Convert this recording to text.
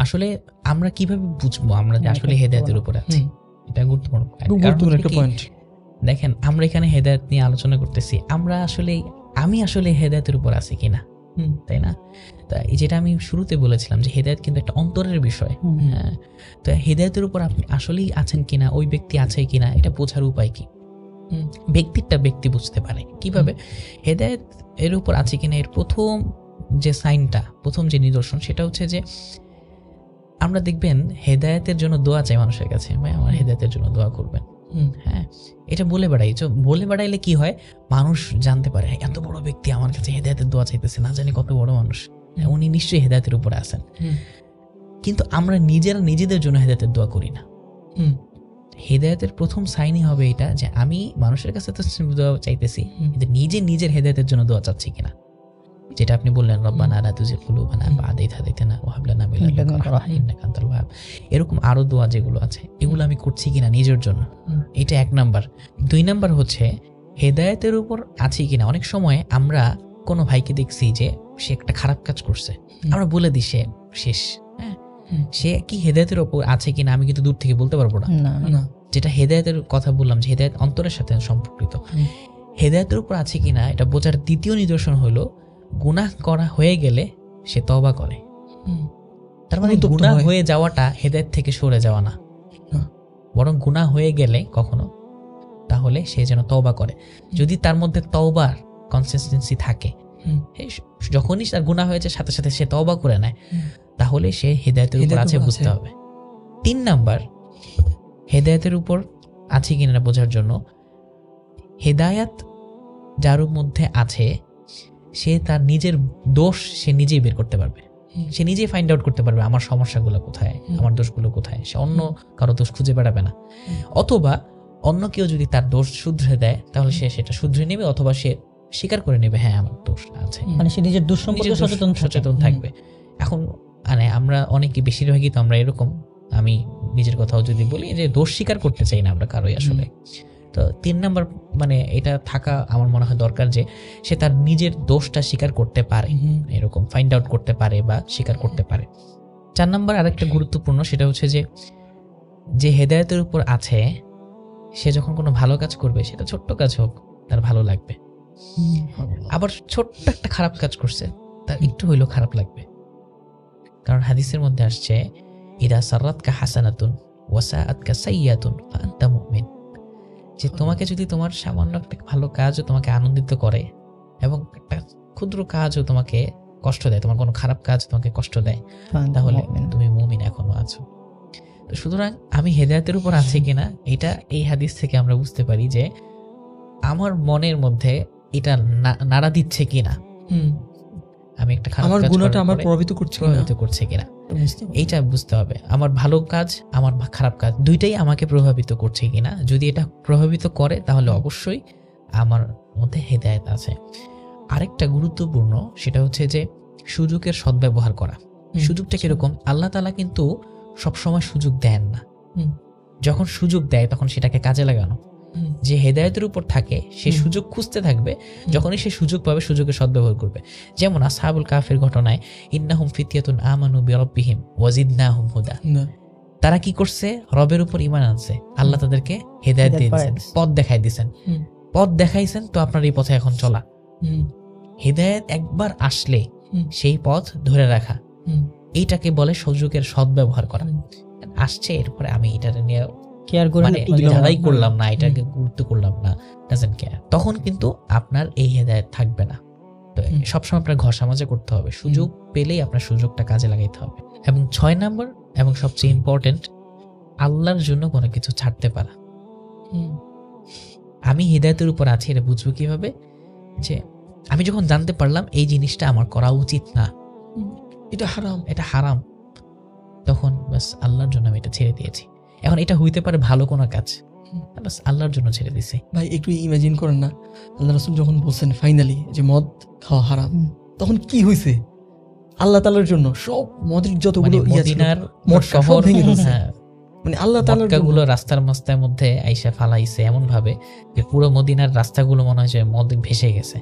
আসলে আমরা কিভাবে বুঝবো আমরা যে আসলে হেদায়েতের উপর আছি? এটা গুরুত্বপূর্ণ একটা পয়েন্ট। দেখেন, আমরা এখানে হেদায়েত নিয়ে আলোচনা করতেছি, আমরা আসলে আমি আসলে হেদায়েতের উপর আছি কিনা, তাই না? তা যেটা আমি শুরুতে বলেছিলাম যে হেদায়েত কিন্তু একটা অন্তরের বিষয়। হ্যাঁ, তো হেদায়েতের উপর আপনি আসলেই আছেন কিনা, ওই ব্যক্তি আছে কিনা, এটা বোঝার উপায় কি? ব্যক্তিটা ব্যক্তি বুঝতে পারে কিভাবে হেদায়েত এর উপর আছে কিনা। এর প্রথম যে সাইনটা, প্রথম যে নিদর্শন, সেটা হচ্ছে যে আমরা দেখবেন হেদায়েতের জন্য দোয়া চাই মানুষের কাছে, ভাই আমার হেদায়েতের জন্য দোয়া করবেন। হ্যাঁ, এটা বলে বেড়াইলে কি হয়, মানুষ জানতে পারে এত বড় ব্যক্তি আমার কাছে হেদায়েতের দোয়া চাইতেছে, না জানি কত বড় মানুষ, উনি নিশ্চয়ই হেদায়েতের উপরে আছেন। কিন্তু আমরা নিজেরা নিজেদের জন্য হেদায়েতের দোয়া করি না। হেদায়েতের প্রথম সাইনই হবে এটা যে আমি মানুষের কাছে তো দোয়া চাইতেছি, কিন্তু নিজের হেদায়েতের জন্য দোয়া চাচ্ছি কিনা। যেটা আপনি বললেন, রব্বানা লা তুজিগ কুলুবানা বা'দা ইয হাদাইতানা ওয়া হাব লানা মিন লাদুনকা রাহমাতান ইন্নাকা আনতাল ওয়াহ্হাব। এরকম আরো দোয়া যেগুলো আছে, এগুলো আমি করছি কিনা নিজের জন্য, এটা 1 নাম্বার। 2 নাম্বার হচ্ছে হেদায়েতের উপর আছি কিনা। অনেক সময় আমরা কোনো ভাইকে দেখছি যে সে একটা খারাপ কাজ করছে, আমরা বলে দিই সে শেষ। হ্যাঁ, সে কি হেদায়েতের উপর আছে কিনা আমি কিন্তু দূর থেকে বলতে পারবো না। যেটা হেদায়েতের কথা বললাম, যে হেদায়েত অন্তরের সাথে সম্পর্কিত, হেদায়েতের উপর আছে কিনা এটা বোঝার দ্বিতীয় নিদর্শন হলো গুনাহ করা হয়ে গেলে সে তওবা করে। তার মানে গুনাহ হয়ে যাওয়াটা হেদায়েত থেকে সরে যাওয়া না, বরং গুনাহ হয়ে গেলে কখনো, তাহলে সে যেন তওবা করে। যদি তার মধ্যে তওবার কনসিস্টেন্সি থাকে, যখনই তার গুনাহ হয়েছে সাথে সাথে সে তওবা করে নেয়, তাহলে সে হেদায়েতের উপর আছে বুঝতে হবে। 3 নাম্বার, হেদায়েতের উপর আছে কিনা বোঝার জন্য, হেদায়েত যার মধ্যে আছে সে তার নিজের দোষ সে নিজেই বের করতে পারবে, সে নিজেই ফাইন্ড আউট করতে পারবে আমার সমস্যাগুলো কোথায়, আমার দোষগুলো কোথায়। সে অন্য কারো দোষ খুঁজে বেড়াবে না। অথবা অন্য কেউ যদি তার দোষ শুধরে দেয়, তাহলে সে সেটা শুধরে নেবে, অথবা সে স্বীকার করে নেবে হ্যাঁ আমার দোষ আছে, মানে সে নিজের দোষ সম্পর্কে সচেতন থাকবে। এখন মানে আমরা অনেকে, বেশিরভাগই তো আমরা এরকম, আমি নিজের কথাও যদি বলি যে দোষ স্বীকার করতে চাই না আমরা কারোই আসলে। তো 3 নাম্বার মানে এটা থাকা আমার মনে হয় দরকার, যে সে তার নিজের দোষটা স্বীকার করতে পারে, এরকম ফাইন্ড আউট করতে পারে বা স্বীকার করতে পারে। 4 নাম্বার আরেকটা গুরুত্বপূর্ণ, সেটা হচ্ছে যে হেদায়েতের উপর আছে, সে যখন কোনো ভালো কাজ করবে, সেটা ছোট্ট কাজ হোক, তার ভালো লাগবে। আবার ছোট্ট একটা খারাপ কাজ করছে, তার একটু হইলেও খারাপ লাগবে। কারণ হাদিসের মধ্যে আসছে, ইদা সাররাতকা হাসানাতুন ওয়া সাআতকা সাইয়্যাতুন ফা আনতা মুমিন, যে তোমাকে যদি তোমার সামান্য একটা ভালো কাজও তোমাকে আনন্দিত করে, এবং একটা ক্ষুদ্র কাজও তোমাকে কষ্ট দেয়, তোমার কোনো খারাপ কাজ তোমাকে কষ্ট দেয়, তাহলে তুমি মুমিন এখনো আছো। তো সুতরাং আমি হেদায়েতের উপর আছি কিনা, এটা এই হাদিস থেকে আমরা বুঝতে পারি যে আমার মনের মধ্যে এটা নাড়া দিচ্ছে কিনা, আমি একটা খারাপ কাজ, আমার গুনাহটা আমার প্রভাবিত করছে কিনা, এইটা বুঝতে হবে। আমার ভালো কাজ, আমার খারাপ কাজ, দুইটাই আমাকে প্রভাবিত করছে কিনা। যদি এটা প্রভাবিত করে, তাহলে অবশ্যই আমার মধ্যে হেদায়েত আছে। আরেকটা গুরুত্বপূর্ণ, সেটা হচ্ছে যে সুযোগের সদ্ব্যবহার করা। সুযোগটা কিরকম? আল্লাহ তাআলা কিন্তু সবসময় সুযোগ দেন না, যখন সুযোগ দেয় তখন সেটাকে কাজে লাগানো। যে হেদায়েতের উপর থাকে সে সুযোগ খুঁজতে থাকবে, যখনই সে সুযোগ পাবে সুযোগের সদ্ব্যবহার করবে। যেমন আসহাবুল কাহফের ঘটনায়, ইন্নাহুম ফিতয়াতুন আমানু বিরাব্বিহিম ওয়া জিদনাহুম হুদা, তারা কি করছে? রবের উপর ঈমান আনছে, আল্লাহ তাদেরকে হেদায়েত দিয়েছেন, পথ দেখাই দিয়েছেন, পথ দেখাইছেন। তো আপনার এই পথে এখন চলা। হেদায়েত একবার আসলে সেই পথ ধরে রাখা, এইটাকে বলে সুযোগের সদ্ব্যবহার করা। আসছে, এরপরে আমি এটা নিয়ে কেয়ার করে যারাই করলাম না, এটাকে গুরুত্ব করলাম না, ডাজন্ট কেয়ার, তখন কিন্তু আপনার এই হেদায়েত থাকবে না। তো সবসময় আপনার ঘর সমাজে করতে হবে, সুযোগ পেলেই আপনার সুযোগটা কাজে লাগাইতে হবে। এবং 6 নাম্বার এবং সবচেয়ে ইম্পর্টেন্ট, আল্লাহর জন্য কোনো কিছু ছাড়তে পারা। আমি হেদায়েতের উপর আছি, এটা বুঝবো কিভাবে? যে আমি যখন জানতে পারলাম এই জিনিসটা আমার করা উচিত না, এটা হারাম, তখন বাস আল্লাহর জন্য আমি এটা ছেড়ে দিয়েছি। এখন এটা হইতে পারে ভালো কোনো কাজ, বাস আল্লাহর জন্য ছেড়ে দিছি। ভাই একটু ইমাজিন করেন না, আল্লাহ রাসূল যখন বলছেন ফাইনালি যে মদ খাওয়া হারাম, তখন কি হইছে? আল্লাহ তাআলার জন্য সব মদের যতগুলো মদিনার শহর ভেঙে গেছে, মানে আল্লাহ তাআলার গুলো রাস্তার মাস্তার মধ্যে আইসা ফালাইছে এমন ভাবে যে পুরো মদিনার রাস্তাগুলো মনে হয় যে মদ ভেসে গেছে।